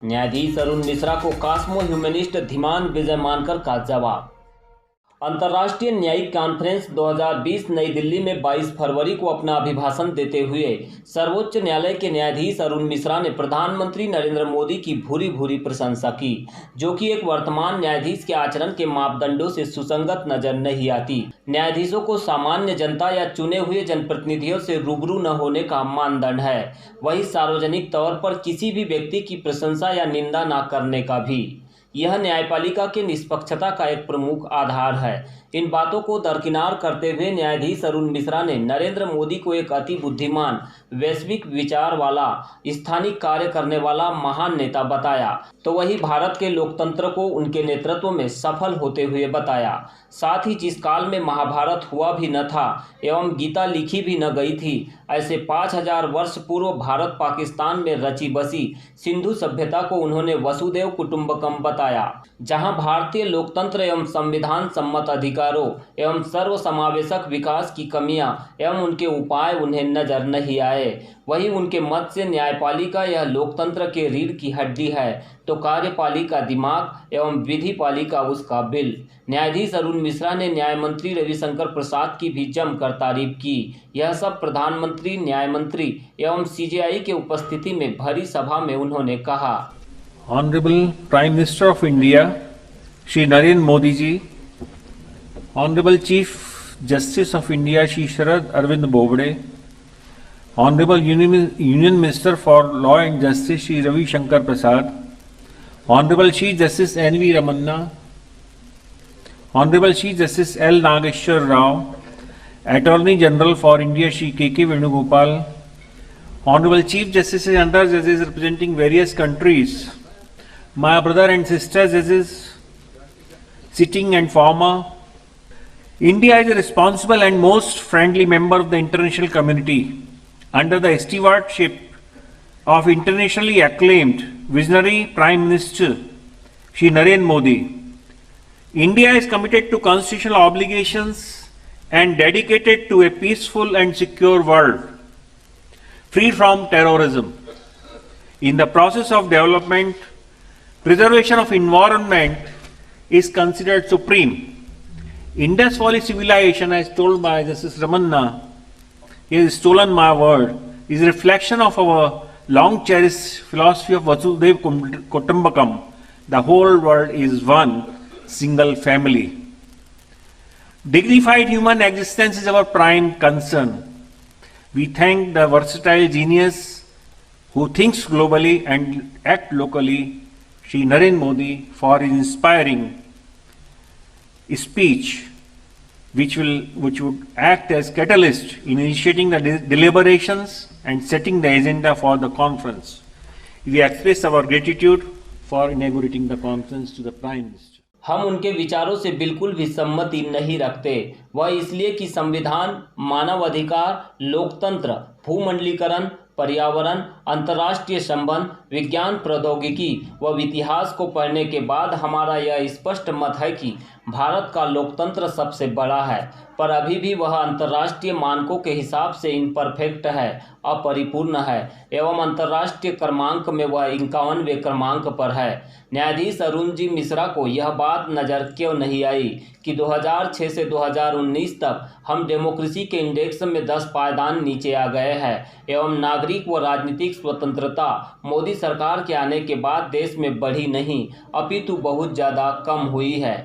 न्यायाधीश अरुण मिश्रा को Cosmo humanist Dhiman विजय मानकर का जवाब। अंतर्राष्ट्रीय न्यायिक कॉन्फ्रेंस 2020 नई दिल्ली में 22 फरवरी को अपना अभिभाषण देते हुए सर्वोच्च न्यायालय के न्यायाधीश अरुण मिश्रा ने प्रधानमंत्री नरेंद्र मोदी की भूरी भूरी प्रशंसा की, जो कि एक वर्तमान न्यायाधीश के आचरण के मापदंडों से सुसंगत नजर नहीं आती। न्यायाधीशों को सामान्य जनता या चुने हुए जनप्रतिनिधियों से रूबरू न होने का मानदंड है, वही सार्वजनिक तौर पर किसी भी व्यक्ति की प्रशंसा या निंदा न करने का भी। यह न्यायपालिका के निष्पक्षता का एक प्रमुख आधार है। इन बातों को दरकिनार करते हुए न्यायाधीश अरुण मिश्रा ने नरेंद्र मोदी को एक अति बुद्धिमान, वैश्विक विचार वाला, स्थानीय कार्य करने वाला महान नेता बताया, तो वही भारत के लोकतंत्र को उनके नेतृत्व में सफल होते हुए बताया। साथ ही जिस काल में महाभारत हुआ भी न था एवं गीता लिखी भी न गई थी, ऐसे 5000 वर्ष पूर्व भारत पाकिस्तान में रची बसी सिंधु सभ्यता को उन्होंने वसुदेव कुटुंबकम बताया, जहां भारतीय लोकतंत्र एवं संविधान सम्मत अधिकारों एवं सर्वसमावेशक विकास की कमियां एवं उनके उपाय उन्हें नजर नहीं आए। वहीं उनके मत से न्यायपालिका यह लोकतंत्र के रीढ़ की हड्डी है, तो कार्यपालिका दिमाग एवं विधिपालिका उसका बिल। न्यायाधीश अरुण मिश्रा ने न्याय मंत्री रविशंकर प्रसाद की भी जमकर तारीफ की। यह सब प्रधानमंत्री, न्याय मंत्री एवं सीजेआई के उपस्थिति में भरी सभा में उन्होंने कहा। Honourable prime minister of India Shri Narendra Modi ji, honourable chief justice of India Shri Sharad Arvind Bobde, honourable union minister for law and justice Shri Ravishankar Prasad, honourable chief justice N V. Ramana, honourable chief justice L. Nageswara Rao, attorney general for India Shri K Venugopal, Honorable Chief Justices and other judges representing various countries, my brother and sister judges sitting and former, India is a responsible and most friendly member of the international community under the stewardship of internationally acclaimed visionary Prime Minister Shri Narendra Modi. India is committed to constitutional obligations and dedicated to a peaceful and secure world, free from terrorism. In the process of development, preservation of environment is considered supreme. Indus Valley civilization, as told by Justice Ramanna, he has stolen my word, is a reflection of our long cherished philosophy of Vasudev Kutumbakam. The whole world is one single family. Dignified human existence is our prime concern. We thank the versatile genius who thinks globally and act locally, Shri Narendra Modi, for his inspiring speech, which would act as catalyst in initiating the deliberations and setting the agenda for the conference. We express our gratitude for inaugurating the conference to the Prime Minister. हम उनके विचारों से बिल्कुल भी सम्मति नहीं रखते, वह इसलिए कि संविधान, मानव अधिकार, लोकतंत्र, भूमंडलीकरण, पर्यावरण, अंतर्राष्ट्रीय संबंध, विज्ञान, प्रौद्योगिकी व इतिहास को पढ़ने के बाद हमारा यह स्पष्ट मत है कि भारत का लोकतंत्र सबसे बड़ा है, पर अभी भी वह अंतर्राष्ट्रीय मानकों के हिसाब से इम्परफेक्ट है, अपरिपूर्ण है एवं अंतर्राष्ट्रीय क्रमांक में वह 51वें क्रमांक पर है। न्यायाधीश अरुण जी मिश्रा को यह बात नज़र क्यों नहीं आई कि 2006 से 2019 तक हम डेमोक्रेसी के इंडेक्स में 10 पायदान नीचे आ गए हैं एवं नागरिक व राजनीतिक स्वतंत्रता मोदी सरकार के आने के बाद देश में बढ़ी नहीं अपितु बहुत ज़्यादा कम हुई है।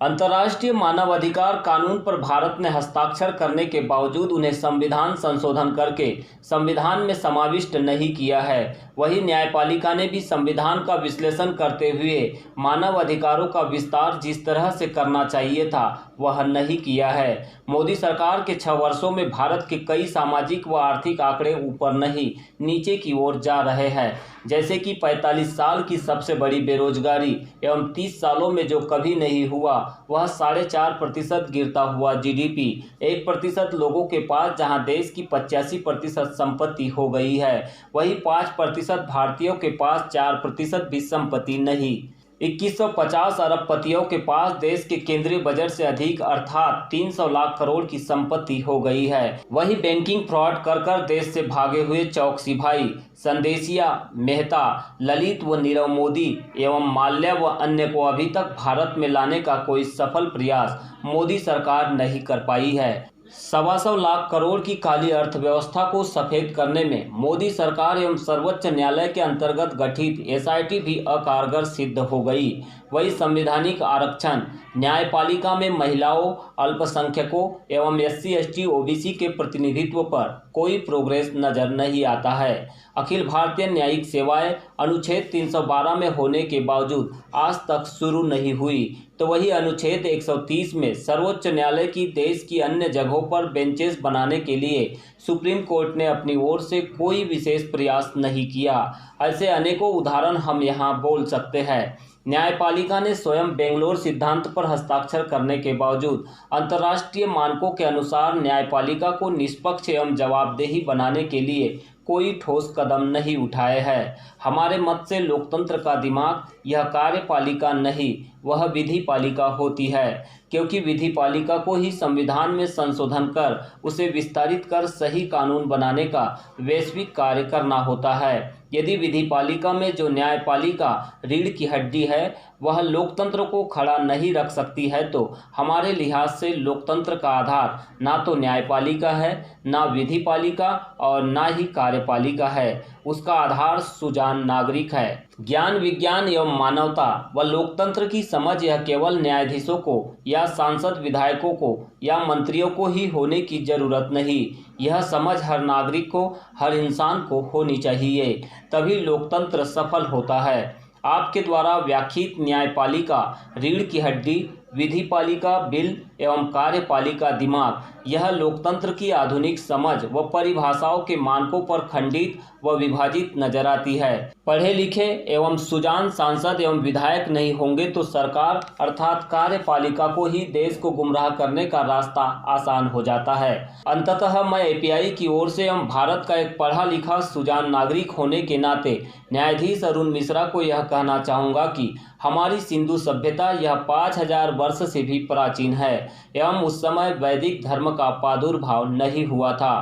अंतर्राष्ट्रीय मानवाधिकार कानून पर भारत ने हस्ताक्षर करने के बावजूद उन्हें संविधान संशोधन करके संविधान में समाविष्ट नहीं किया है। वही न्यायपालिका ने भी संविधान का विश्लेषण करते हुए मानव अधिकारों का विस्तार जिस तरह से करना चाहिए था वह नहीं किया है। मोदी सरकार के 6 वर्षों में भारत के कई सामाजिक व आर्थिक आंकड़े ऊपर नहीं नीचे की ओर जा रहे हैं, जैसे कि 45 साल की सबसे बड़ी बेरोजगारी एवं 30 सालों में जो कभी नहीं हुआ वह 4.5% गिरता हुआ जीडीपी, 1% लोगों के पास जहां देश की 85% संपत्ति हो गई है, वही 5% भारतीयों के पास 4% भी संपत्ति नहीं। 2150 अरबपतियों के पास देश के केंद्रीय बजट से अधिक अर्थात 300 लाख करोड़ की संपत्ति हो गई है। वही बैंकिंग फ्रॉड कर देश से भागे हुए चौकसी भाई संदेशिया, मेहता, ललित व नीरव मोदी एवं माल्या व अन्य को अभी तक भारत में लाने का कोई सफल प्रयास मोदी सरकार नहीं कर पाई है। 125 लाख करोड़ की काली अर्थव्यवस्था को सफेद करने में मोदी सरकार एवं सर्वोच्च न्यायालय के अंतर्गत गठित एसआईटी भी अकारगर सिद्ध हो गई। वही संवैधानिक आरक्षण, न्यायपालिका में महिलाओं, अल्पसंख्यकों एवं SC ST OBC के प्रतिनिधित्व पर कोई प्रोग्रेस नजर नहीं आता है। अखिल भारतीय न्यायिक सेवाएं अनुच्छेद 312 में होने के बावजूद आज तक शुरू नहीं हुई, तो वही अनुच्छेद 130 में सर्वोच्च न्यायालय की देश की अन्य जगहों पर बेंचेस बनाने के लिए सुप्रीम कोर्ट ने अपनी ओर से कोई विशेष प्रयास नहीं किया। ऐसे अनेकों उदाहरण हम यहाँ बोल सकते हैं। न्यायपालिका ने स्वयं बेंगलोर सिद्धांत पर हस्ताक्षर करने के बावजूद अंतर्राष्ट्रीय मानकों के अनुसार न्यायपालिका को निष्पक्ष एवं जवाबदेही बनाने के लिए कोई ठोस कदम नहीं उठाए हैं। हमारे मत से लोकतंत्र का दिमाग यह कार्यपालिका नहीं, वह विधि पालिका होती है, क्योंकि विधि पालिका को ही संविधान में संशोधन कर उसे विस्तारित कर सही कानून बनाने का वैश्विक कार्य करना होता है। यदि विधि पालिका में जो न्यायपालिका रीढ़ की हड्डी है वह लोकतंत्र को खड़ा नहीं रख सकती है, तो हमारे लिहाज से लोकतंत्र का आधार ना तो न्यायपालिका है, ना विधि पालिका और ना ही कार्यपालिका है। उसका आधार सुजान नागरिक है। ज्ञान, विज्ञान एवं मानवता व लोकतंत्र की समझ यह केवल न्यायाधीशों को या सांसद विधायकों को या मंत्रियों को ही होने की जरूरत नहीं। यह समझ हर नागरिक को, हर इंसान को होनी चाहिए, तभी लोकतंत्र सफल होता है। आपके द्वारा व्याख्यात न्यायपालिका रीढ़ की हड्डी, विधि पालिका बिल एवं कार्यपालिका दिमाग, यह लोकतंत्र की आधुनिक समझ व परिभाषाओं के मानकों पर खंडित व विभाजित नजर आती है। पढ़े लिखे एवं सुजान सांसद एवं विधायक नहीं होंगे तो सरकार अर्थात कार्यपालिका को ही देश को गुमराह करने का रास्ता आसान हो जाता है। अंततः मैं API की ओर से एवं भारत का एक पढ़ा लिखा सुजान नागरिक होने के नाते न्यायाधीश अरुण मिश्रा को यह कहना चाहूँगा कि हमारी सिंधु सभ्यता यह 5000 वर्ष से भी प्राचीन है एवं उस समय वैदिक धर्म का प्रादुर्भाव नहीं हुआ था।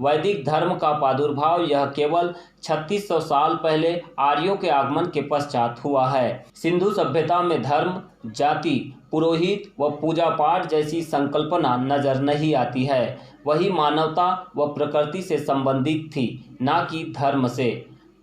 वैदिक धर्म का प्रादुर्भाव यह केवल 3600 साल पहले आर्यों के आगमन के पश्चात हुआ है। सिंधु सभ्यता में धर्म, जाति, पुरोहित व पूजा पाठ जैसी संकल्पना नजर नहीं आती है। वही मानवता व प्रकृति से संबंधित थी, ना कि धर्म से।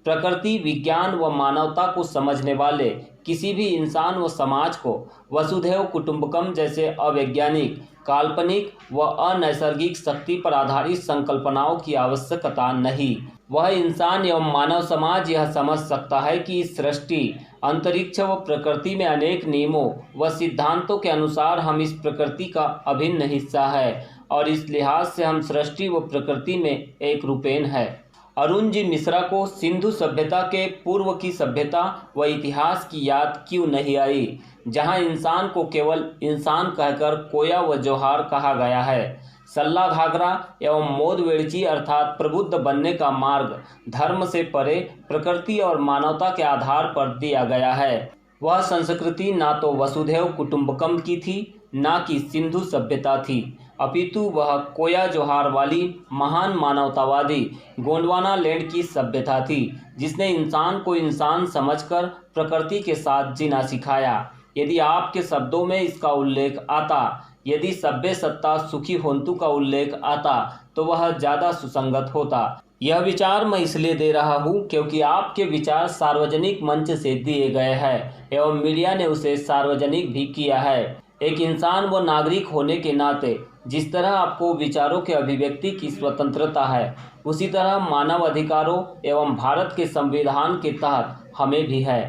प्रकृति, विज्ञान व मानवता को समझने वाले किसी भी इंसान व समाज को वसुधैव कुटुंबकम जैसे अवैज्ञानिक, काल्पनिक व अनैसर्गिक शक्ति पर आधारित संकल्पनाओं की आवश्यकता नहीं। वह इंसान एवं मानव समाज यह समझ सकता है कि इस सृष्टि, अंतरिक्ष व प्रकृति में अनेक नियमों व सिद्धांतों के अनुसार हम इस प्रकृति का अभिन्न हिस्सा है और इस लिहाज से हम सृष्टि व प्रकृति में एक रूपेण है। अरुण जी मिश्रा को सिंधु सभ्यता के पूर्व की सभ्यता व इतिहास की याद क्यों नहीं आई, जहां इंसान को केवल इंसान कहकर कोया व जोहार कहा गया है। सल्ला घाघरा एवं मोद वेड़ची अर्थात प्रबुद्ध बनने का मार्ग धर्म से परे प्रकृति और मानवता के आधार पर दिया गया है। वह संस्कृति ना तो वसुधैव कुटुंबकम की थी, ना कि सिंधु सभ्यता थी, अपितु वह कोया जोहार वाली महान मानवतावादी गोंडवाना लैंड की सभ्यता थी, जिसने इंसान को इंसान समझकर प्रकृति के साथ जीना सिखाया। यदि आपके शब्दों में इसका उल्लेख आता, यदि सभ्य सत्ता सुखी होंतु का उल्लेख आता, तो वह ज़्यादा सुसंगत होता। यह विचार मैं इसलिए दे रहा हूँ क्योंकि आपके विचार सार्वजनिक मंच से दिए गए हैं एवं मीडिया ने उसे सार्वजनिक भी किया है। एक इंसान व नागरिक होने के नाते जिस तरह आपको विचारों के अभिव्यक्ति की स्वतंत्रता है, उसी तरह मानव अधिकारों एवं भारत के संविधान के तहत हमें भी है।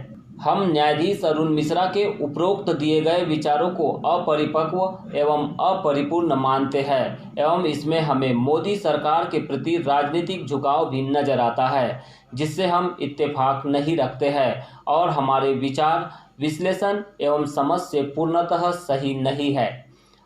हम न्यायाधीश अरुण मिश्रा के उपरोक्त दिए गए विचारों को अपरिपक्व एवं अपरिपूर्ण मानते हैं एवं इसमें हमें मोदी सरकार के प्रति राजनीतिक झुकाव भी नजर आता है, जिससे हम इत्तेफाक नहीं रखते हैं और हमारे विचार, विश्लेषण एवं समझ से पूर्णतः सही नहीं है।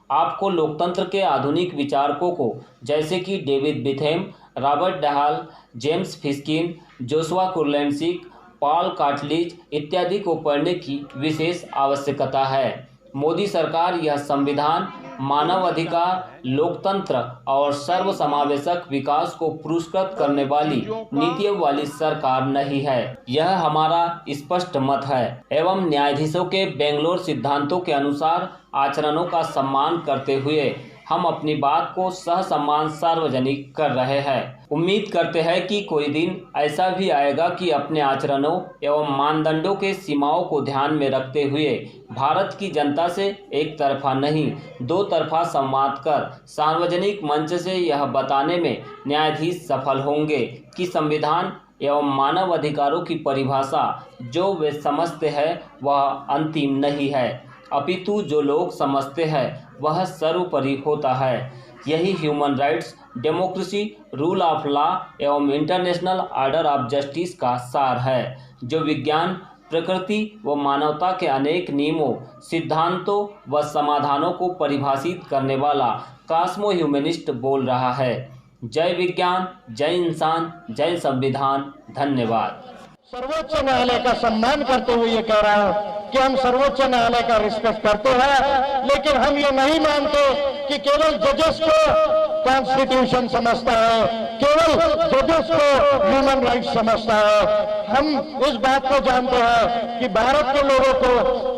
आपको लोकतंत्र के आधुनिक विचारकों को जैसे कि David Beetham, Robert Dahl, James Fishkin, Joshua Kurlantzick, Paul Cartledge इत्यादि को पढ़ने की विशेष आवश्यकता है। मोदी सरकार यह संविधान, मानव अधिकार, लोकतंत्र और सर्वसमावेशक विकास को पुरस्कृत करने वाली नीतियों वाली सरकार नहीं है। यह हमारा स्पष्ट मत है एवं न्यायाधीशों के बेंगलोर सिद्धांतों के अनुसार आचरणों का सम्मान करते हुए हम अपनी बात को सहसम्मान सार्वजनिक कर रहे हैं। उम्मीद करते हैं कि कोई दिन ऐसा भी आएगा कि अपने आचरणों एवं मानदंडों के सीमाओं को ध्यान में रखते हुए भारत की जनता से एक तरफा नहीं, दो तरफा संवाद कर सार्वजनिक मंच से यह बताने में न्यायाधीश सफल होंगे कि संविधान एवं मानव अधिकारों की परिभाषा जो वे समझते हैं वह अंतिम नहीं है, अपितु जो लोग समझते हैं वह सर्वोपरि होता है। यही human rights, democracy, rule of law एवं इंटरनेशनल ऑर्डर ऑफ जस्टिस का सार है, जो विज्ञान, प्रकृति व मानवता के अनेक नियमों, सिद्धांतों व समाधानों को परिभाषित करने वाला कॉस्मो ह्यूमनिस्ट बोल रहा है। जय विज्ञान, जय इंसान, जय संविधान। धन्यवाद। सर्वोच्च न्यायालय का सम्मान करते हुए ये कह रहा हूं कि हम सर्वोच्च न्यायालय का रिस्पेक्ट करते हैं, लेकिन हम ये नहीं मानते कि केवल जजेस को कॉन्स्टिट्यूशन समझता है, केवल जजेस को ह्यूमन राइट्स समझता है। हम इस बात को जानते हैं कि भारत के लोगों को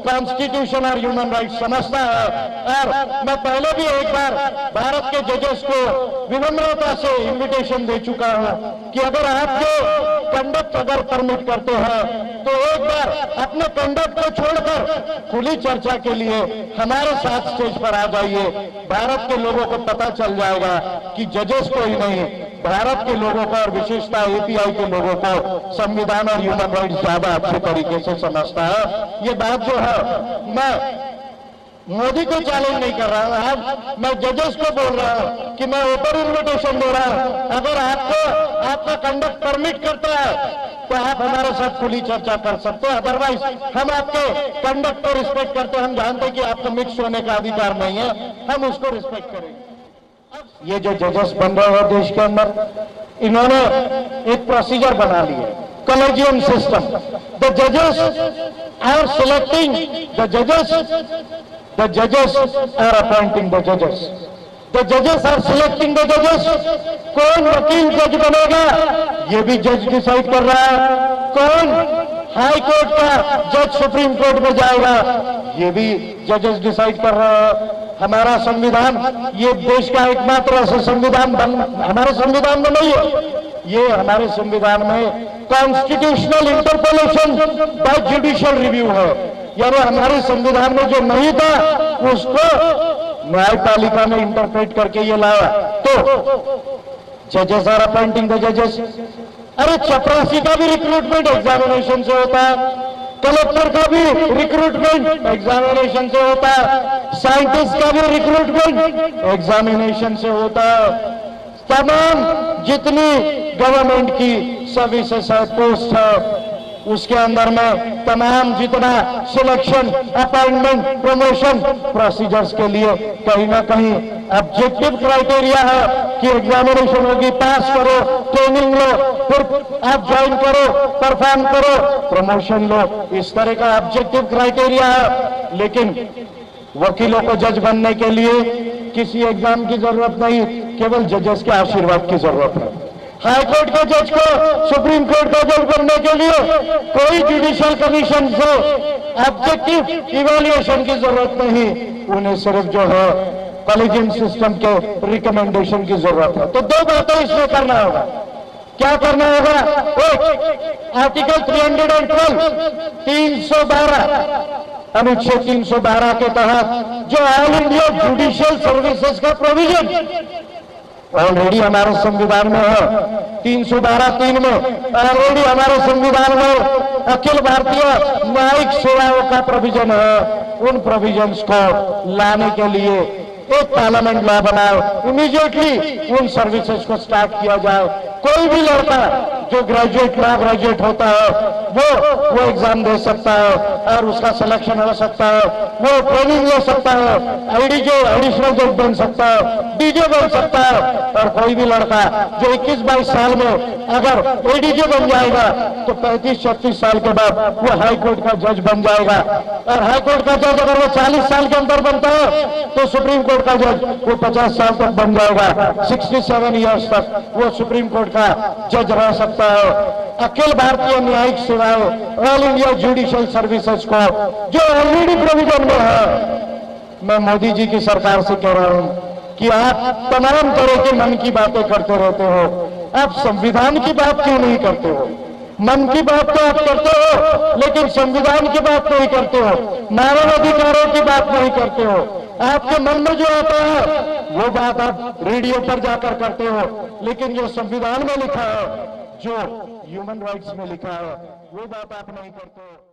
कॉन्स्टिट्यूशन और ह्यूमन राइट्स समझता है। और मैं पहले भी एक बार भारत के जजेस को विनम्रता से इन्विटेशन दे चुका हूं कि अगर आपको कंडक्ट अगर परमिट करते हैं तो एक बार अपने कंडक्ट को छोड़कर खुली चर्चा के लिए हमारे साथ स्टेज पर आ जाइए। भारत के लोगों को पता चल जाएगा कि जजेस को ही नहीं, भारत के लोगों को और विशेषता एपीआई के लोगों को संविधान और ह्यूमन राइट्स ज्यादा अच्छे तरीके से समझता है। ये बात जो है मैं मोदी को चैलेंज नहीं कर रहा हूं, आज मैं जजेस को बोल रहा हूं कि मैं ओपन इन्विटेशन दे रहा हूं। अगर आपको आपका कंडक्ट परमिट करता है तो आप हमारे साथ खुली चर्चा कर सकते हैं, अदरवाइज हम आपके कंडक्ट को रिस्पेक्ट करते हैं। हम जानते हैं कि आपको मिक्स होने का अधिकार नहीं है, हम उसको रिस्पेक्ट करेंगे। ये जो जजेस बन रहे हैं देश के अंदर, इन्होंने एक प्रोसीजर बना लिया, कॉलेजियम सिस्टम। द जजेस are selecting the judges are appointing the judges. The judges are selecting the judges. कौन वकील जज बनेगा ये भी जज डिसाइड कर रहा है। कौन हाई कोर्ट का जज सुप्रीम कोर्ट में जाएगा ये भी जजेस डिसाइड कर रहा है। हमारा संविधान, ये देश का एकमात्र ऐसा संविधान हमारे संविधान में नहीं है, ये हमारे संविधान में constitutional interpolation by judicial review है। यानी हमारे संविधान में जो नहीं था उसको न्यायपालिका ने इंटरप्रेट करके ये लाया। तो जजेस आर अपॉइंटिंग द जजेस। अरे चपरासी का भी रिक्रूटमेंट एग्जामिनेशन से होता है, कलेक्टर का भी रिक्रूटमेंट एग्जामिनेशन से होता है, साइंटिस्ट का भी रिक्रूटमेंट एग्जामिनेशन से होता है। तमाम जितनी गवर्नमेंट की सर्विसेज है, पोस्ट है, उसके अंदर में तमाम जितना सिलेक्शन, अपॉइंटमेंट, प्रमोशन प्रोसीजर्स के लिए कहीं ना कहीं ऑब्जेक्टिव क्राइटेरिया है कि एग्जामिनेशन होगी, पास करो, ट्रेनिंग लो, फिर आप ज्वाइन करो, परफॉर्म करो, प्रमोशन लो। इस तरह का ऑब्जेक्टिव क्राइटेरिया है। लेकिन वकीलों को जज बनने के लिए किसी एग्जाम की जरूरत नहीं, केवल जजेस के आशीर्वाद की जरूरत है। हाई कोर्ट के जज को सुप्रीम कोर्ट का जज बनने के लिए कोई जुडिशियल कमीशन से ऑब्जेक्टिव इवैल्यूएशन की जरूरत नहीं, उन्हें सिर्फ जो है कॉलेजियम सिस्टम के रिकमेंडेशन की जरूरत है। तो दो बातें इसमें करना होगा। क्या करना होगा? एक, आर्टिकल 312 अनुच्छेद 312 के तहत जो ऑल इंडिया जुडिशियल सर्विसेज का प्रोविजन ऑलरेडी हमारे संविधान में है, 312(3) में ऑलरेडी हमारे संविधान में अखिल भारतीय न्यायिक सेवाओं का प्रोविजन है। उन प्रोविजंस को लाने के लिए एक पार्लियामेंट लॉ बनाओ, इमीडिएटली उन सर्विसेज को स्टार्ट किया जाए। कोई भी लड़का जो ग्रेजुएट ना ग्रेजुएट होता है वो एग्जाम दे सकता है और उसका सिलेक्शन हो सकता है, वो ट्रेनिंग ले सकता है, आईडीजे एडिशनल जज बन सकता है, डीजे बन सकता है। और कोई भी लड़का जो 21-22 साल में अगर एडीजे बन जाएगा तो 35-36 साल के बाद वो हाई कोर्ट का जज बन जाएगा। और हाई कोर्ट का जज अगर वो 40 साल के अंदर बनता है तो सुप्रीम कोर्ट का जज वो 50 साल तक बन जाएगा। 67 ईयर्स तक वो सुप्रीम कोर्ट का जज रह सकता है। अखिल भारतीय न्यायिक सेवाएं ऑल इंडिया जुडिशियल सर्विसेज को जो ऑलरेडी प्रोविजन में है, मैं मोदी जी की सरकार से कह रहा हूं कि आप तमाम तरह के मन की बातें करते रहते हो, आप संविधान की बात क्यों नहीं करते हो? मन की बात तो आप करते हो लेकिन संविधान की बात नहीं करते हो, मानव अधिकारों की बात नहीं करते हो। आपके मन में जो आता है वो बात आप रेडियो पर जाकर करते हो, लेकिन जो संविधान में लिखा है, जो ह्यूमन राइट्स में लिखा है, वो बात आप नहीं करते हो।